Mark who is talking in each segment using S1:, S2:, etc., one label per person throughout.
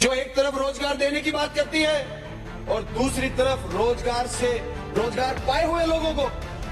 S1: जो एक तरफ रोजगार देने की बात करती है और दूसरी तरफ रोजगार पाए हुए लोगों को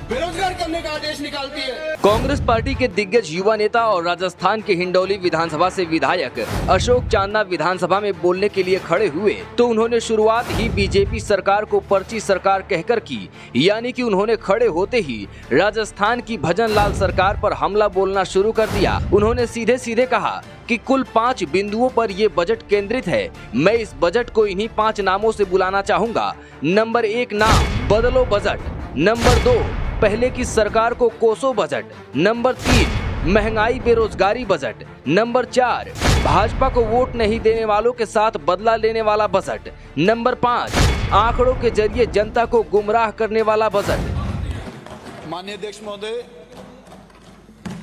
S1: बेरोजगार करने का आदेश निकालती है।
S2: कांग्रेस पार्टी के दिग्गज युवा नेता और राजस्थान के हिंडौली विधानसभा से विधायक अशोक चांदना विधानसभा में बोलने के लिए खड़े हुए तो उन्होंने शुरुआत ही बीजेपी सरकार को पर्ची सरकार कहकर की, यानी कि उन्होंने खड़े होते ही राजस्थान की भजन लाल सरकार पर हमला बोलना शुरू कर दिया। उन्होंने सीधे सीधे कहा कि कुल 5 बिंदुओं पर ये बजट केंद्रित है। मैं इस बजट को इन्हीं 5 नामों से बुलाना चाहूँगा। नंबर 1 नाम बदलो बजट, नंबर 2 पहले की सरकार को कोसो बजट, नंबर 3 महंगाई बेरोजगारी बजट, नंबर 4 भाजपा को वोट नहीं देने वालों के साथ बदला लेने वाला बजट, नंबर 5 आंकड़ों के जरिए जनता को गुमराह करने वाला बजट।
S1: माननीय अध्यक्ष महोदय,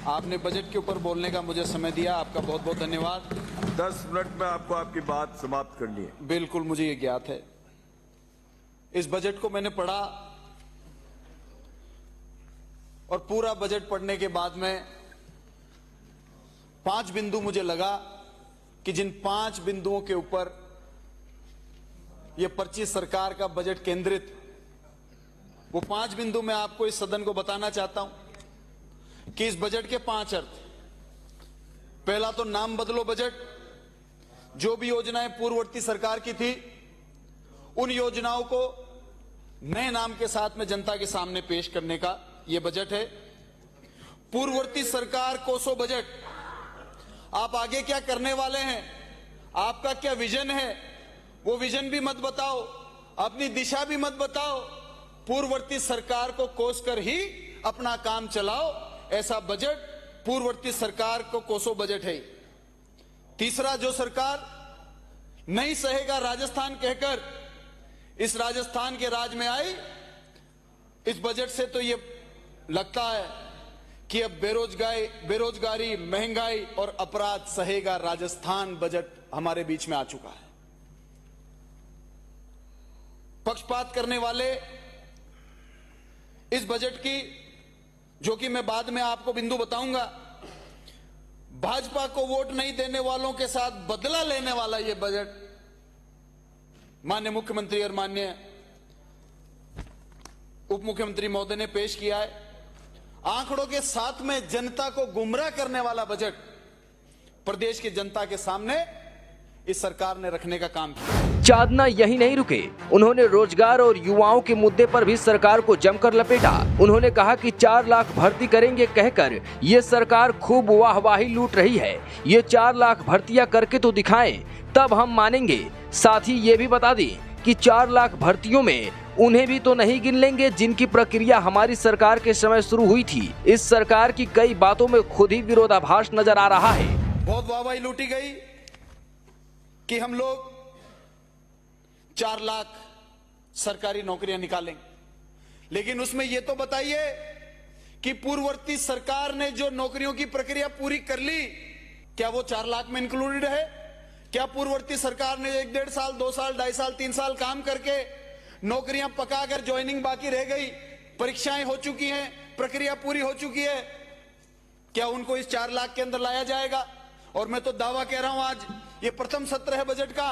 S1: आपने बजट के ऊपर बोलने का मुझे समय दिया, आपका बहुत बहुत धन्यवाद।
S3: 10 मिनट में आपको आपकी बात समाप्त करनी है।
S1: बिल्कुल, मुझे ये ज्ञात है। इस बजट को मैंने पढ़ा और पूरा बजट पढ़ने के बाद में 5 बिंदु मुझे लगा कि जिन 5 बिंदुओं के ऊपर यह पर्ची सरकार का बजट केंद्रित, वो 5 बिंदु मैं आपको इस सदन को बताना चाहता हूं कि इस बजट के 5 अर्थ। पहला तो नाम बदलो बजट। जो भी योजनाएं पूर्ववर्ती सरकार की थी उन योजनाओं को नए नाम के साथ में जनता के सामने पेश करने का यह बजट है। पूर्ववर्ती सरकार कोसो बजट। आप आगे क्या करने वाले हैं, आपका क्या विजन है, वो विजन भी मत बताओ, अपनी दिशा भी मत बताओ। पूर्ववर्ती सरकार को कोस कर ही अपना काम चलाओ, ऐसा बजट पूर्ववर्ती सरकार को कोसो बजट है। तीसरा, जो सरकार नहीं सहेगा राजस्थान कहकर इस राजस्थान के राज में आई, इस बजट से तो ये लगता है कि अब बेरोजगारी, महंगाई और अपराध सहेगा राजस्थान बजट हमारे बीच में आ चुका है। पक्षपात करने वाले इस बजट की, जो कि मैं बाद में आपको बिंदु बताऊंगा, भाजपा को वोट नहीं देने वालों के साथ बदला लेने वाला यह बजट माननीय मुख्यमंत्री और माननीय उप मुख्यमंत्री महोदय ने पेश किया है। आंकड़ों के साथ में जनता को गुमराह करने वाला बजट प्रदेश की जनता के सामने इस सरकार ने रखने का काम किया।
S2: चांदना यही नहीं रुके, उन्होंने रोजगार और युवाओं के मुद्दे पर भी सरकार को जमकर लपेटा। उन्होंने कहा कि 4 लाख भर्ती करेंगे कहकर ये सरकार खूब वाहवाही लूट रही है। ये 4 लाख भर्तियां करके तो दिखाएं, तब हम मानेंगे। साथ ही ये भी बता दें कि 4 लाख भर्तियों में उन्हें भी तो नहीं गिन लेंगे जिनकी प्रक्रिया हमारी सरकार के समय शुरू हुई थी। इस सरकार की कई बातों में खुद ही विरोधाभास नजर आ रहा है।
S1: बहुत वाहवाही लूटी गई कि हम लोग 4 लाख सरकारी नौकरियां निकालेंगे, लेकिन उसमें यह तो बताइए कि पूर्ववर्ती सरकार ने जो नौकरियों की प्रक्रिया पूरी कर ली, क्या वो 4 लाख में इंक्लूडेड है? क्या पूर्ववर्ती सरकार ने 1.5 साल, 2 साल, 2.5 साल, 3 साल काम करके नौकरियां पकाकर ज्वाइनिंग बाकी रह गई, परीक्षाएं हो चुकी हैं, प्रक्रिया पूरी हो चुकी है, क्या उनको इस 4 लाख के अंदर लाया जाएगा? और मैं तो दावा कह रहा हूं, आज ये प्रथम सत्र है बजट का,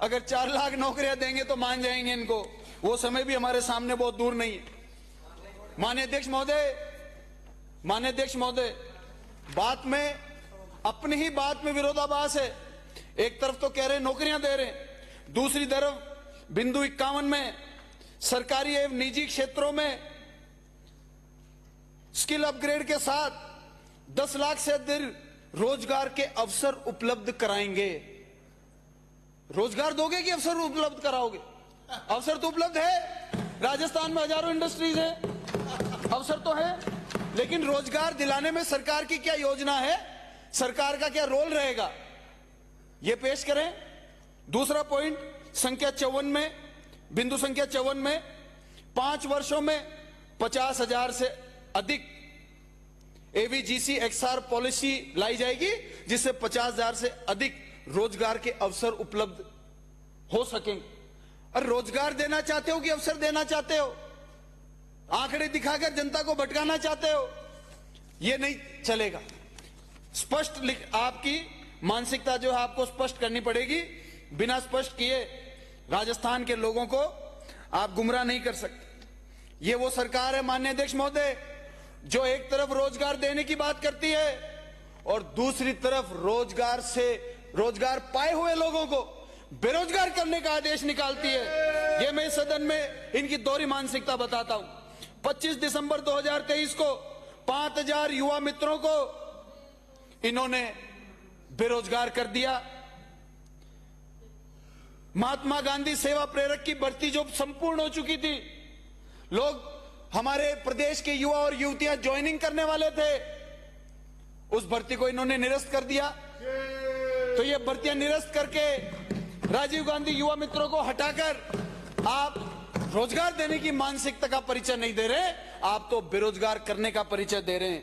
S1: अगर 4 लाख नौकरियां देंगे तो मान जाएंगे इनको। वो समय भी हमारे सामने बहुत दूर नहीं है। माननीय अध्यक्ष महोदय, बात में अपनी ही बात में विरोधाभास है। एक तरफ तो कह रहे नौकरियां दे रहे, दूसरी तरफ बिंदु 51 में सरकारी एवं निजी क्षेत्रों में स्किल अपग्रेड के साथ 10 लाख से अधिक रोजगार के अवसर उपलब्ध कराएंगे। रोजगार दोगे कि अवसर उपलब्ध कराओगे? अवसर तो उपलब्ध है, राजस्थान में हजारों इंडस्ट्रीज है, अवसर तो है, लेकिन रोजगार दिलाने में सरकार की क्या योजना है, सरकार का क्या रोल रहेगा, यह पेश करें। दूसरा पॉइंट, संख्या 54 में, बिंदु संख्या 54 में 5 वर्षों में 50,000 से अधिक एवीजीसी एक्सआर पॉलिसी लाई जाएगी, जिससे 50,000 से अधिक रोजगार के अवसर उपलब्ध हो सकेंगे। और रोजगार देना चाहते हो कि अवसर देना चाहते हो? आंकड़े दिखाकर जनता को भटकाना चाहते हो? यह नहीं चलेगा। स्पष्ट आपकी मानसिकता जो है आपको स्पष्ट करनी पड़ेगी। बिना स्पष्ट किए राजस्थान के लोगों को आप गुमराह नहीं कर सकते। ये वो सरकार है माननीय अध्यक्ष महोदय, जो एक तरफ रोजगार देने की बात करती है और दूसरी तरफ रोजगार पाए हुए लोगों को बेरोजगार करने का आदेश निकालती है। ये मैं सदन में इनकी दोहरी मानसिकता बताता हूं। 25 दिसंबर 2023 को 5000 युवा मित्रों को इन्होंने बेरोजगार कर दिया। महात्मा गांधी सेवा प्रेरक की भर्ती जो संपूर्ण हो चुकी थी, लोग हमारे प्रदेश के युवा और युवतियां ज्वाइनिंग करने वाले थे, उस भर्ती को इन्होंने निरस्त कर दिया। तो ये भर्तियां निरस्त करके राजीव गांधी युवा मित्रों को हटाकर आप रोजगार देने की मानसिकता का परिचय नहीं दे रहे, आप तो बेरोजगार करने का परिचय दे रहे हैं।